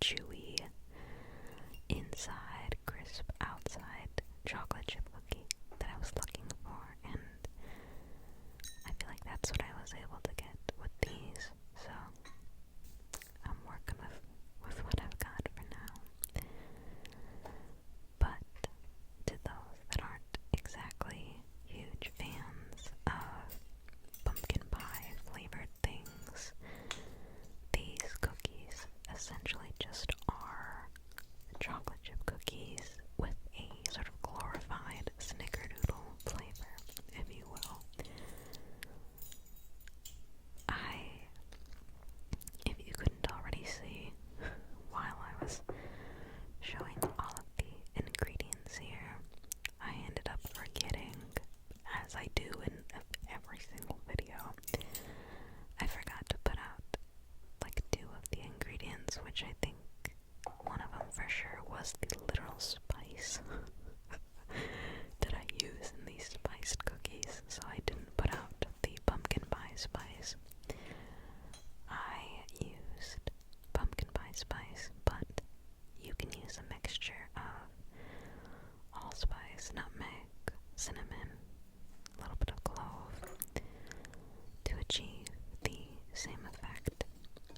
chewy inside, crisp outside chocolate chip cookie that I was looking for, and I feel like that's what I was able to get with these, so I'm working with what I've got for now. But to those that aren't exactly huge fans of pumpkin pie flavored things, these cookies essentially just are chocolate chip cookies with a sort of glorified snickerdoodle flavor, if you will. If you couldn't already see while I was showing all of the ingredients here, I ended up forgetting, as I do in every single video, I forgot to put out like 2 of the ingredients, which I think one of them for sure was the literal spice that I use in these spiced cookies, so I didn't put out the pumpkin pie spice. I used pumpkin pie spice, but you can use a mixture of allspice, nutmeg, cinnamon, a little bit of clove to achieve the same effect.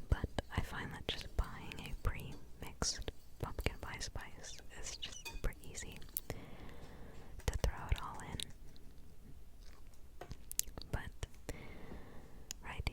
But I find that just buying a pre-mixed pumpkin pie spice is just super easy to throw it all in. But right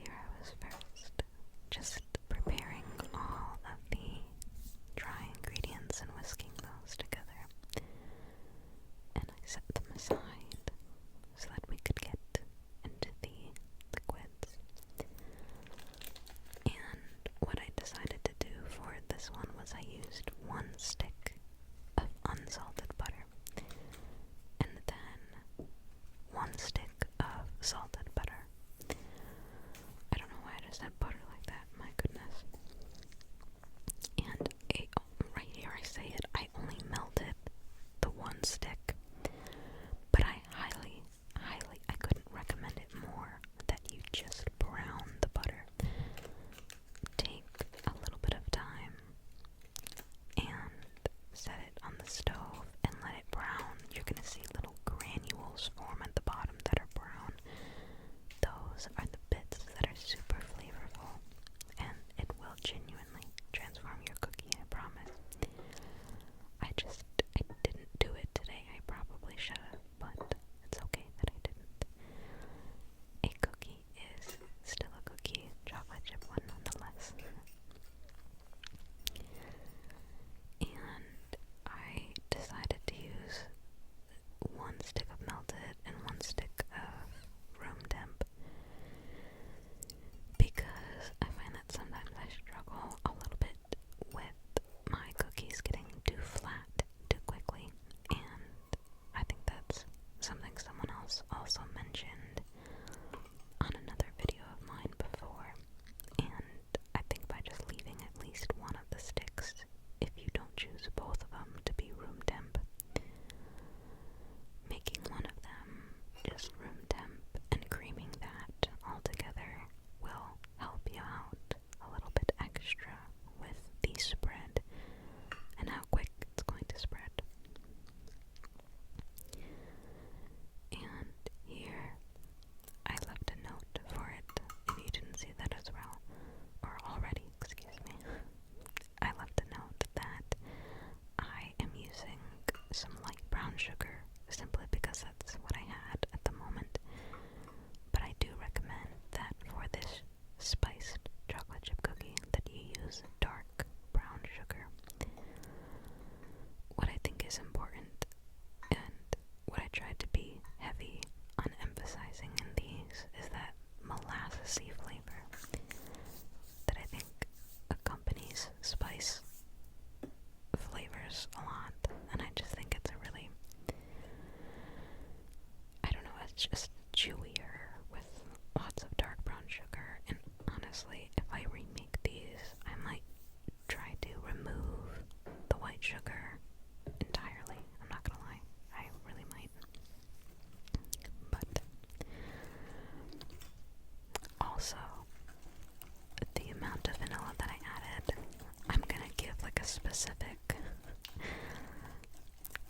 specific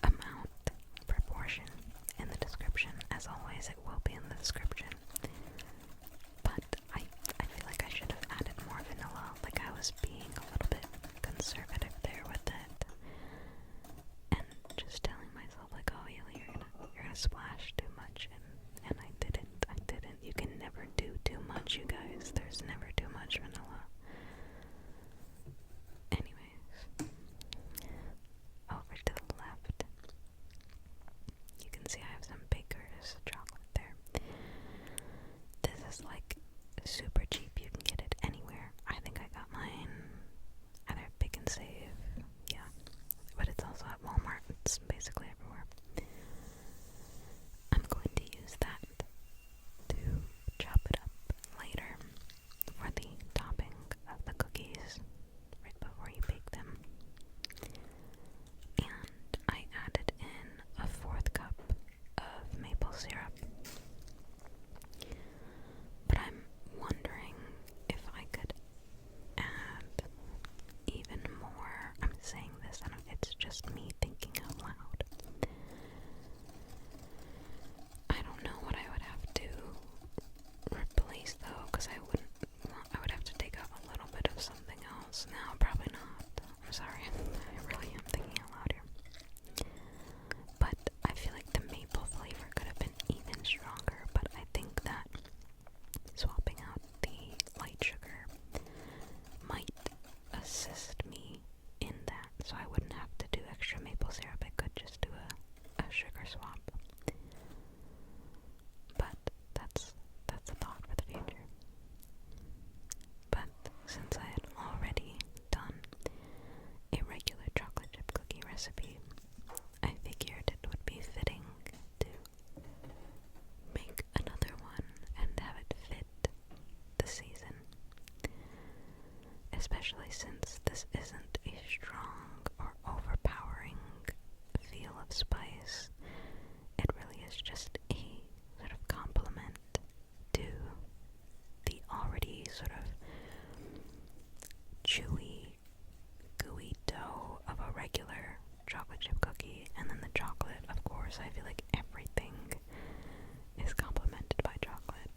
amount, proportion in the description. As always, it will be in the description. But I feel like I should have added more vanilla. Like I was being a little bit conservative there with it. And just telling myself like, oh yeah, you're gonna splash too much, and I didn't. You can never do too much, you guys. There's never too much vanilla. Anyways, over to the left, you can see I have some Baker's chocolate there. This is like super cheap. You can get it anywhere. I think I got mine either at Pick and Save, yeah, but it's also at Walmart. It's basically everywhere. I'm going to use that to chop it up later for the topping of the cookies right before you bake them. And I added in a 4th cup of maple syrup. But I'm wondering if I could add even more. I'm saying this, and it's just me thinking out loud. I don't know what I would have to replace though, because I would have to take out a little bit of something else. No, probably not. I'm sorry, I really am thinking out loud here. But I feel like the maple flavor could have been even stronger, but I think that swapping out the light sugar might assist me in that, so I wouldn't have to do extra maple syrup. I could just do a sugar swap. But that's a thought for the future. But since I had already done a regular chocolate chip cookie recipe, I figured it would be fitting to make another one and have it fit the season. Especially since this isn't a strong or overpowering feel of spice. It really is just a sort of complement to the already sort of chewy, gooey dough of a regular chocolate chip cookie, and then the chocolate, of course. I feel like everything is complemented by chocolate.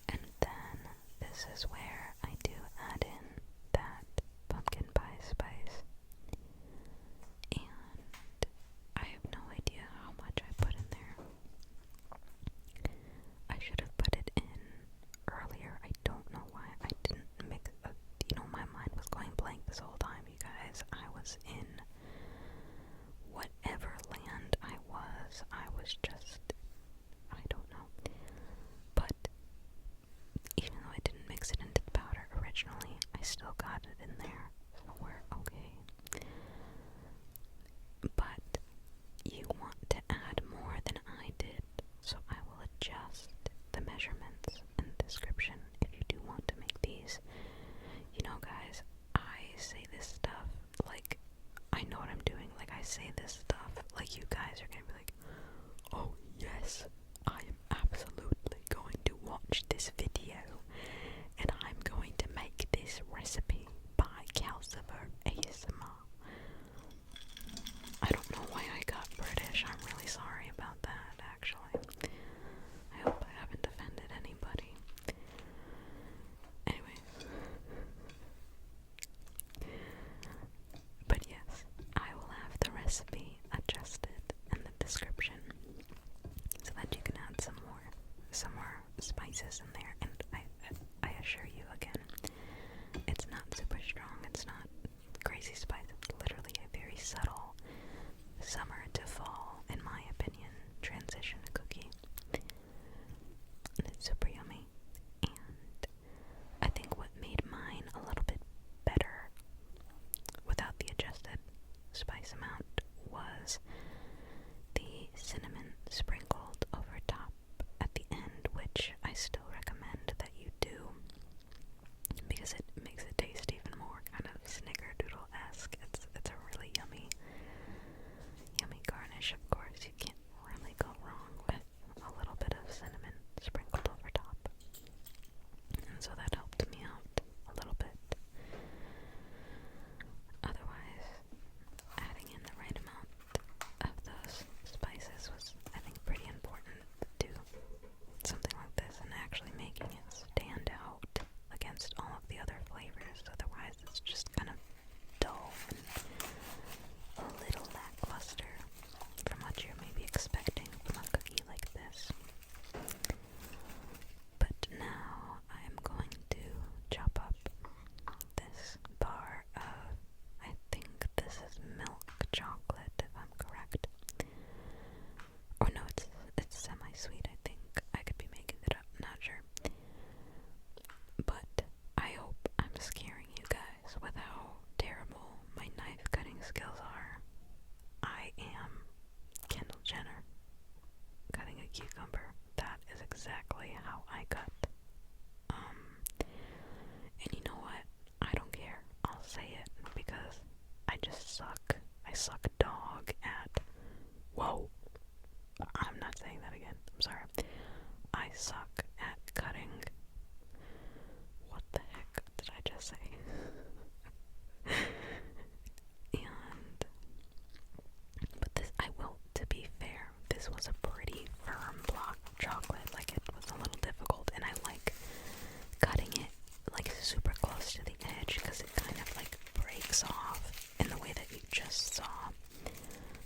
And then this is where I do add in that pumpkin pie spice. And I have no idea how much I put in there. I should have put it in earlier. I don't know why I didn't mix it. My mind was going blank this whole time, you guys. I was in whatever land I was just, I don't know. But even though I didn't mix it into the powder originally, I still got it in there, so we're okay. But you want to add more than I did, so I will adjust the measurements in the description if you do want to make these. Guys, I say this stuff like I know what I'm doing. Like, I say this stuff like you guys are gonna be like, oh yes, I am absolutely going to watch this video and I'm going to make this recipe by Cal cucumber. That is exactly how I cut. And you know what? I don't care. I'll say it because I just suck. I suck dog at. Whoa. I'm not saying that again. I'm sorry. I suck at cutting. What the heck did I just say? But this, I will, to be fair, this was a pretty firm block of chocolate. Like, it was a little difficult, and I like cutting it like super close to the edge because it kind of like breaks off in the way that you just saw.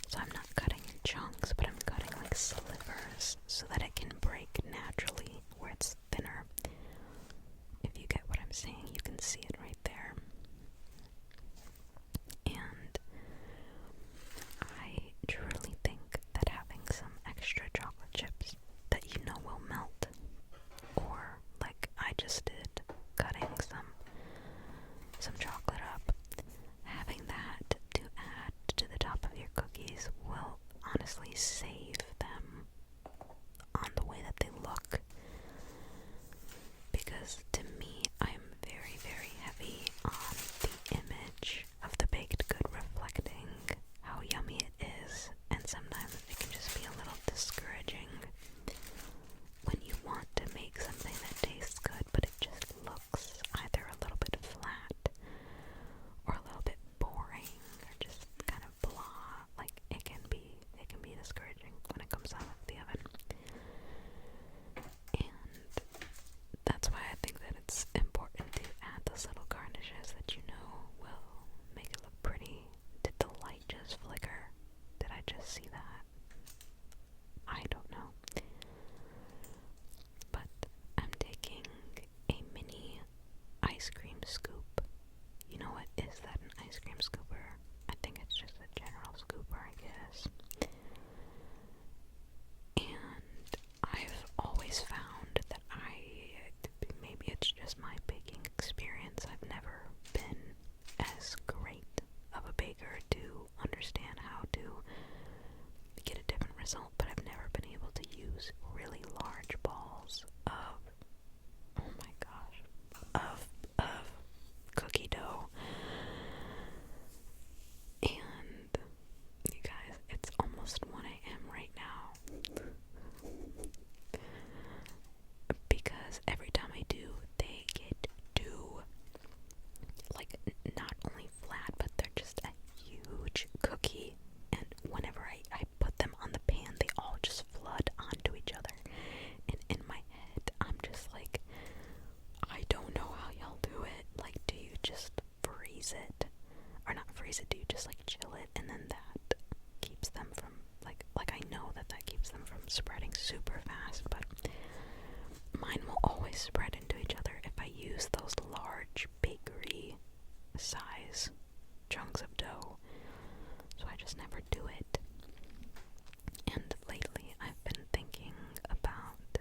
So I'm not cutting in chunks, but I'm cutting like slivers so that it can break naturally where it's thinner. If you get what I'm saying, you can see it right there. And I truly think that having some extra chocolate chips that you know will melt, or like I just did, cutting some chocolate up, having that to add to the top of your cookies will honestly save them on the way that they look. Because to me, I'm very, very heavy on the image of the baked good reflecting how yummy it is, and sometimes it can just be a little discouraging when you want to make something that tastes good, but it just looks either a little bit flat or a little bit boring or just kind of blah. Like, it can be discouraging when it comes out of the oven. And that's why I think that it's important to add those little garnishes that you know will make it look pretty. Did the light just flicker? Did I just see that? I don't know. But I'm taking a mini ice cream scoop. You know what? Is that an ice cream scooper? I think it's just a general scooper, I guess. And I've always found that maybe it's just my baking experience, I've never been as great of a baker to understand how to get a different result, but I've never been able to use really large balls of, oh my gosh, of cookie dough. And you guys, it's almost 1 a.m. right now. Because every time I do, they get too, like, not only flat, but they're just a huge cookie. And whenever I put them on the pan, they all just flood onto each other. And in my head, I'm just like, I don't know how y'all do it. Like, do you just freeze it? Or not freeze it, do you just like chill it, and then that keeps them from, like I know that keeps them from spreading super fast, but mine will always spread into each other if I use those large bakery size chunks of dough. So I just never do it. And lately I've been thinking about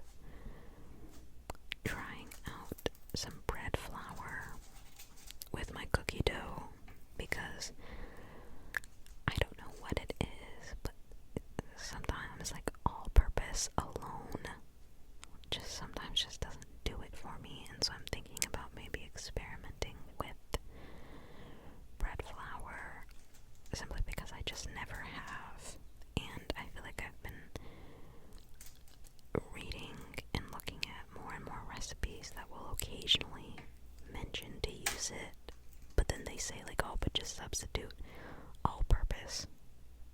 trying out some bread flour with my cookie dough, because I don't know what it is, but sometimes like all-purpose alone sometimes just doesn't do it for me, and so I'm thinking about maybe experimenting with bread flour, simply because I just never have, and I feel like I've been reading and looking at more and more recipes that will occasionally mention to use it, but then they say like, oh, but just substitute all-purpose,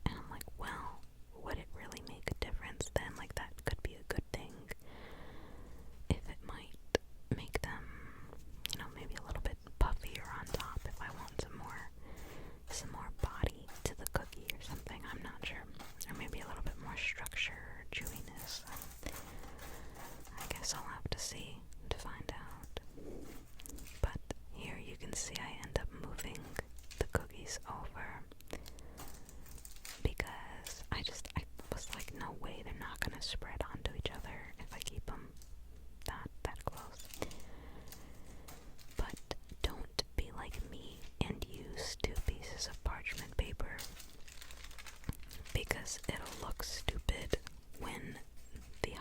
and I'm like, well, would it really make a difference then? Like, that could be a good thing if it might make them, you know, maybe a little bit puffier on top if I want some more body to the cookie or something. I'm not sure. Or maybe a little bit more structure or chewiness. I guess I'll have to see to find out. But here you can see I end up moving the cookies over because I was like, no way, they're not gonna spread onto each other if I keep them that close. But don't be like me and use 2 pieces of parchment paper, because it'll look stupid when the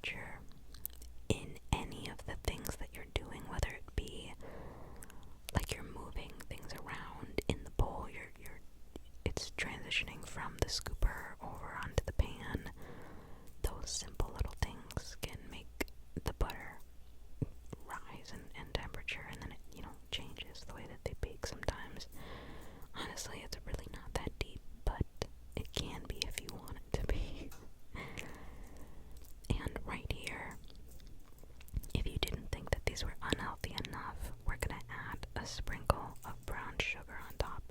temperature in any of the things that you're doing, whether it be like you're moving things around in the bowl, it's transitioning from the scooper over onto the pan. Those simple little things can make the butter rise in temperature, and then it, changes the way that they bake sometimes. Honestly, it's really not that deep, but it can be if you want it to be. And right here, if you didn't think that these were unhealthy enough, we're gonna add a sprinkle of brown sugar on top.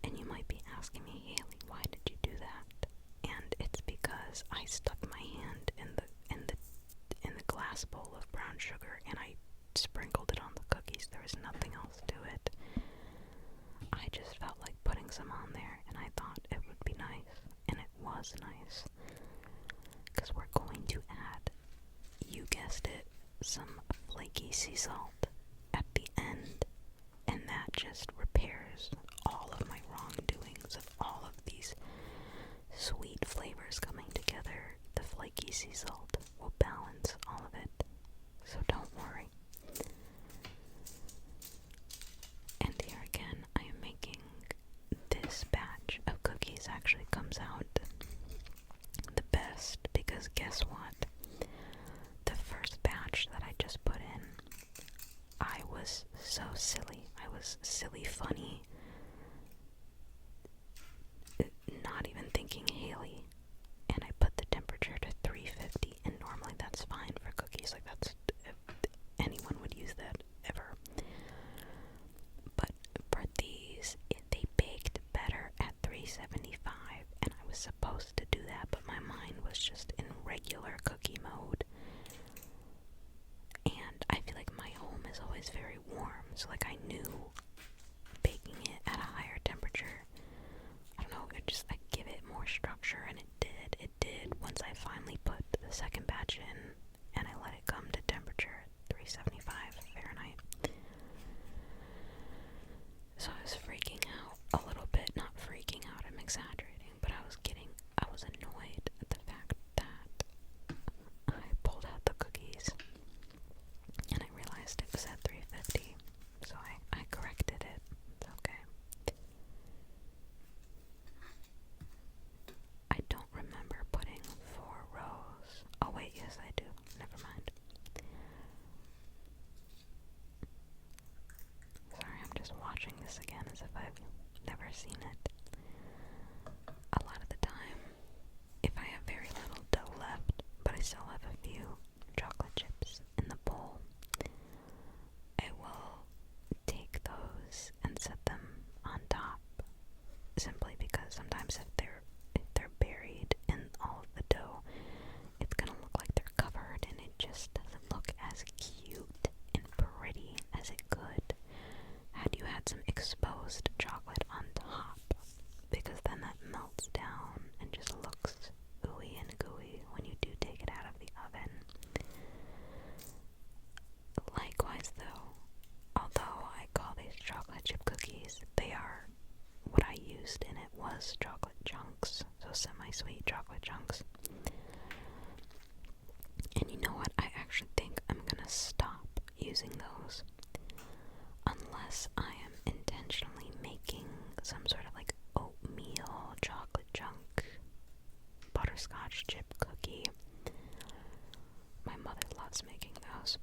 And you might be asking me, Haley, why did you do that? And it's because I stuck my hand in the glass bowl of brown sugar and I sprinkled it on the cookies. There was nothing else to it. I just felt like putting some on there, and I thought it would be nice, and it was nice. Because we're going to add, you guessed it, some flaky sea salt at the end, and that just repairs all of my wrongdoings of all of these sweet flavors coming together. The flaky sea salt will balance all of it, so don't worry. And here again, I am making this batch of cookies. Actually comes out the best because guess what? The first batch that I just put in, I was so silly. I was silly funny, not even thinking Haley, and I put the temperature to 350, and normally that's fine for cookies. Like, that's, anyone would use that ever. But for these, they baked better at 375, and I was supposed to do that, but my mind was just in regular cookie mode. And I feel like my home is always very warm, so like I knew baking it at a higher temperature, I don't know, I give it more structure, and it did once I finally put the second batch in and I let it come to temperature at 375 Fahrenheit. So I was freaking out a little bit, not freaking out, I'm exaggerating, but I was annoyed at the fact that I pulled out the cookies and I realized it was at 350, so I corrected it. It's okay. I don't remember putting 4 rows. Oh wait, yes I do. Never mind. Sorry, I'm just watching this again as if I've never seen it. A lot of the time, if I have very little dough left, but I still have a few chocolate chips in the bowl, I will take those and set them on top, simply because sometimes if they're buried in all of the dough, it's gonna look like they're covered, and it just doesn't look as cute and pretty as it could had you had some exposed chocolate on top, because then that melts down and just looks ooey and gooey when you do take it out of the oven. Likewise though, although I call these chocolate chip cookies, they are, what I used in it was chocolate chunks, so semi-sweet chocolate chunks. And you know what, I actually think I'm gonna stop using those unless I am intentionally making some sort of like oatmeal chocolate chunk butterscotch chip cookie. My mother loves making those.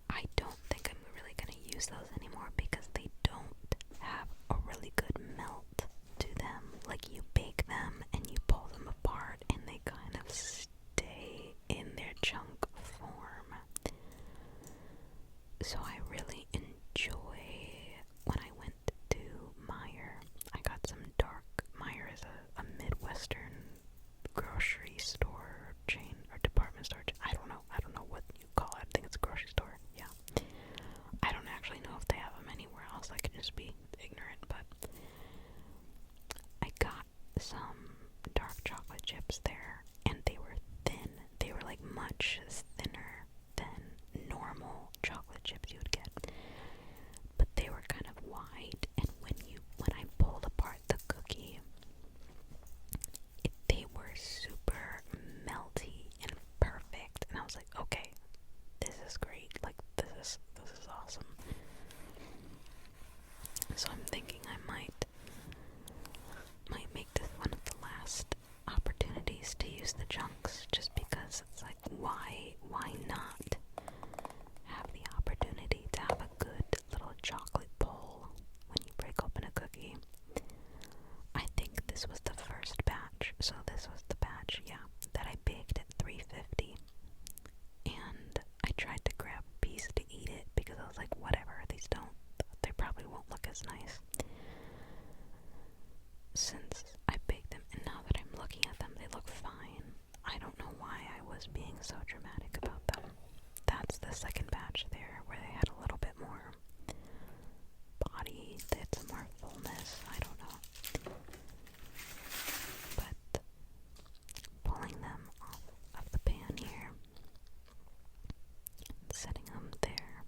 I don't think I'm really gonna use those anymore because they don't have a really good melt to them. Like, you bake them and you pull them apart and they kind of stay in their chunk form. So I really enjoy when I went to Meijer. I got some dark. Meijer is a Midwestern grocery store chain or department store. I don't know what you call it. I think it's a grocery store. Yeah. I don't actually know if they have them anywhere else. I could just be ignorant, but I got some dark chocolate chips there, and they were thin. They were like much thinner than normal chocolate chips you would get, but they were kind of wide, and when I pulled apart the cookie, they were super melty and perfect. second batch there where they had a little bit more body, they had some more fullness, I don't know. But pulling them off of the pan here, setting them there,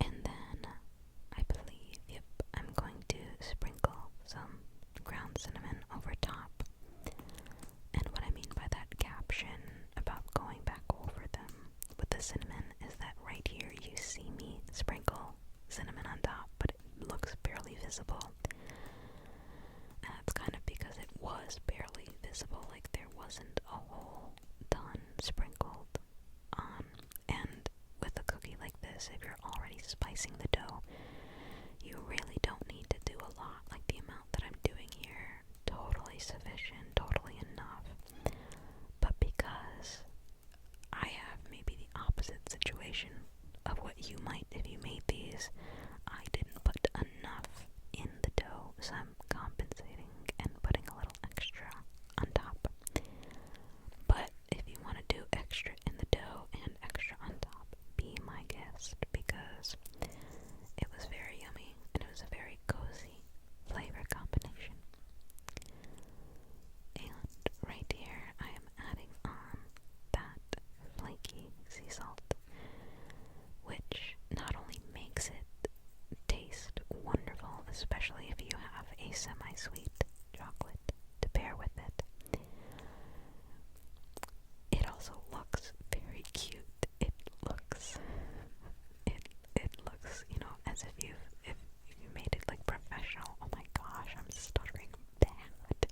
and then I believe, yep, I'm going to sprinkle some ground cinnamon over top. And what I mean by that caption about going back over them with the cinnamon is that right here you see me sprinkle cinnamon on top, but it looks barely visible. And that's kind of because it was barely visible, like there wasn't a whole ton sprinkled on. And with a cookie like this, if you're already spicing the dough, you really don't need to do a lot. Like the amount that I'm doing here, totally sufficient, totally enough. But because I have maybe the opposite situation of what you might if you made these, I didn't put enough in the dough, so I'm compensating and putting a little extra on top. But if you want to do extra in the dough and extra on top, be my guest, because it was very yummy and it was a very cozy flavor combination. And right here I am adding on that flaky sea salt, which not only makes it taste wonderful, especially if you have a semi-sweet chocolate to pair with it, it also looks very cute. It looks, you know, as if you made it like professional. Oh my gosh, I'm stuttering bad.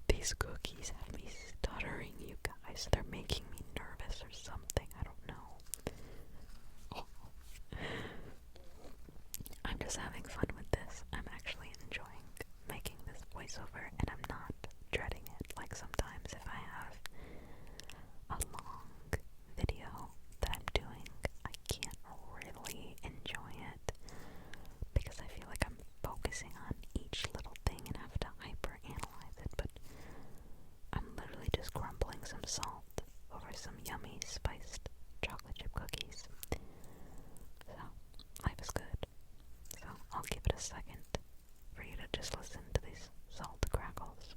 These cookies have me stuttering, you guys. They're making me nervous or something. I don't know. Oh. I'm just having fun with this. I'm actually enjoying making this voiceover, and I'm not dreading it. Like sometimes if I have a long video that I'm doing, I can't really enjoy it because I feel like I'm focusing on each little thing and have to hyper analyze it. But I'm literally just crumbling some salt over some yummy spiced chocolate chip cookies. So life is good. So I'll give it a second for you to just listen to these salt crackles.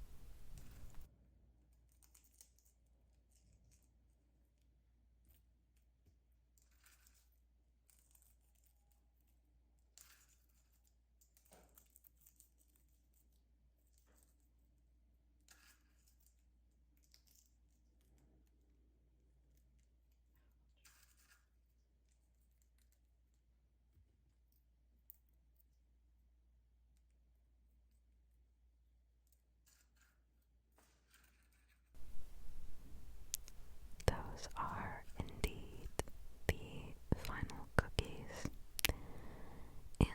Those are indeed the final cookies, and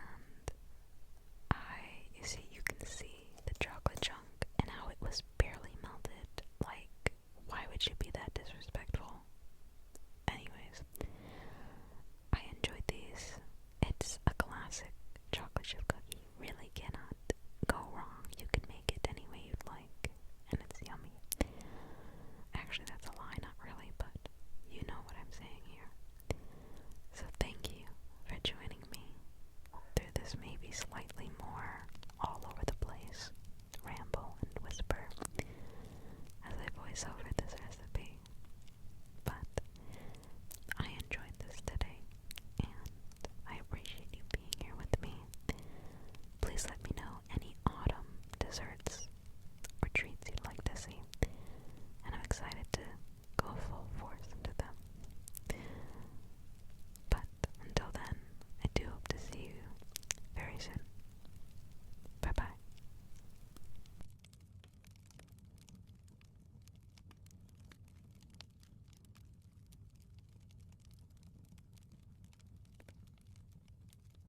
you can see the chocolate chunk and how it was barely melted. Like, why would you be